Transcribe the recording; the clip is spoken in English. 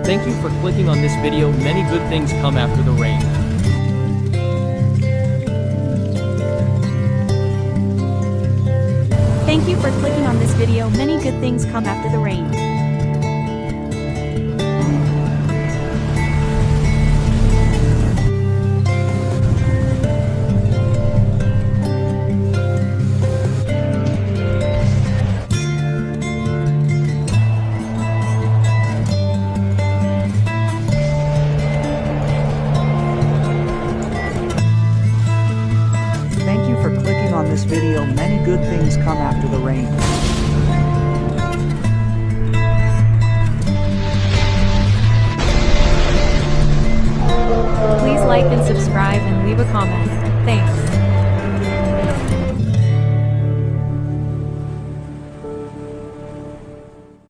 Thank you for clicking on this video. Many good things come after the rain. Thank you for clicking on this video. Many good things come after the rain.